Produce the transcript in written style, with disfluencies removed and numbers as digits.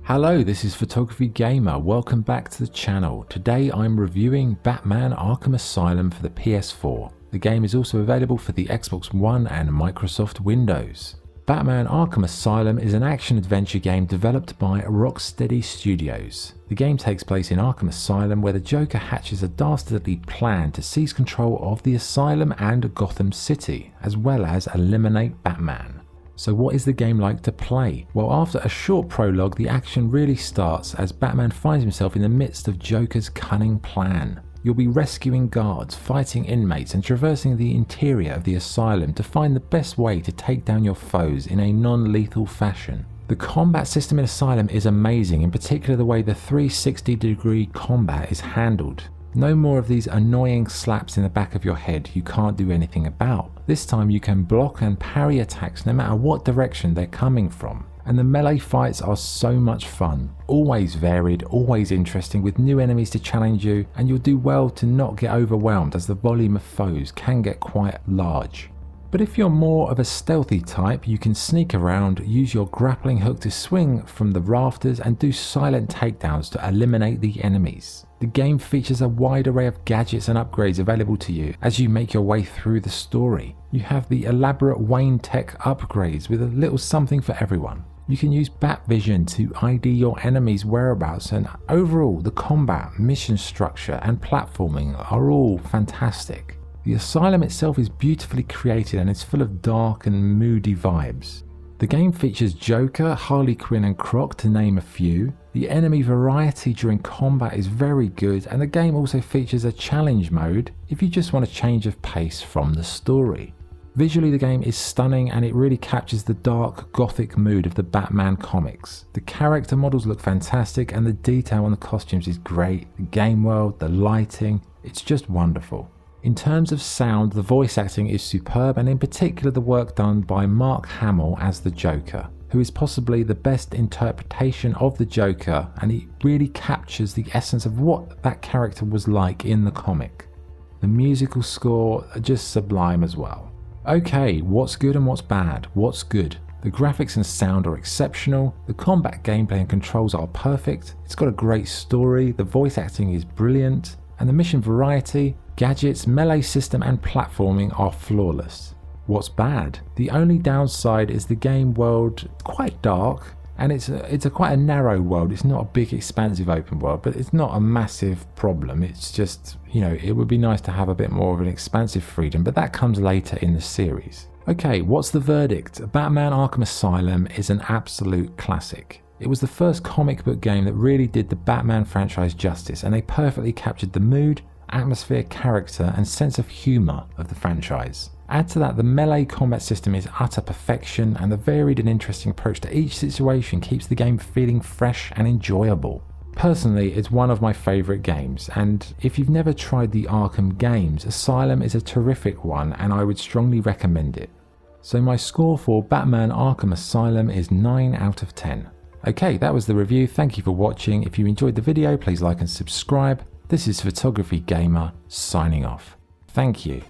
Hello, this is Photography Gamer. Welcome back to the channel. Today I'm reviewing Batman Arkham Asylum for the PS4. The game is also available for the Xbox One and Microsoft Windows. Batman Arkham Asylum is an action-adventure game developed by Rocksteady Studios. The game takes place in Arkham Asylum, where the Joker hatches a dastardly plan to seize control of the asylum and Gotham City, as well as eliminate Batman. So what is the game like to play? Well, after a short prologue, the action really starts as Batman finds himself in the midst of Joker's cunning plan. You'll be rescuing guards, fighting inmates, and traversing the interior of the asylum to find the best way to take down your foes in a non-lethal fashion. The combat system in Asylum is amazing, in particular the way the 360-degree combat is handled. No more of these annoying slaps in the back of your head you can't do anything about. This time you can block and parry attacks no matter what direction they're coming from. And the melee fights are so much fun. Always varied, always interesting, with new enemies to challenge you, and you'll do well to not get overwhelmed as the volume of foes can get quite large. But if you're more of a stealthy type, you can sneak around, use your grappling hook to swing from the rafters, and do silent takedowns to eliminate the enemies. The game features a wide array of gadgets and upgrades available to you as you make your way through the story. You have the elaborate Wayne Tech upgrades with a little something for everyone. You can use Bat Vision to ID your enemies' whereabouts, and overall the combat, mission structure and platforming are all fantastic. The asylum itself is beautifully created and is full of dark and moody vibes. The game features Joker, Harley Quinn and Croc, to name a few. The enemy variety during combat is very good, and the game also features a challenge mode if you just want a change of pace from the story. Visually, the game is stunning and it really captures the dark, gothic mood of the Batman comics. The character models look fantastic and the detail on the costumes is great. The game world, the lighting, it's just wonderful. In terms of sound, the voice acting is superb, and in particular the work done by Mark Hamill as the Joker, who is possibly the best interpretation of the Joker, and he really captures the essence of what that character was like in the comic. The musical score are just sublime as well. Okay, what's good and what's bad? What's good? The graphics and sound are exceptional, the combat gameplay and controls are perfect, it's got a great story, the voice acting is brilliant, and the mission variety, gadgets, melee system and platforming are flawless. What's bad? The only downside is the game world quite dark, and it's quite a narrow world. It's not a big expansive open world, but it's not a massive problem. It's just, it would be nice to have a bit more of an expansive freedom, but that comes later in the series. Okay, what's the verdict? Batman Arkham Asylum is an absolute classic. It was the first comic book game that really did the Batman franchise justice, and they perfectly captured the mood, atmosphere, character and sense of humour of the franchise. Add to that the melee combat system is utter perfection, and the varied and interesting approach to each situation keeps the game feeling fresh and enjoyable. Personally, it's one of my favourite games, and if you've never tried the Arkham games, Asylum is a terrific one and I would strongly recommend it. So my score for Batman Arkham Asylum is 9 out of 10. Okay, that was the review. Thank you for watching. If you enjoyed the video, please like and subscribe. This is Photography Gamer signing off. Thank you.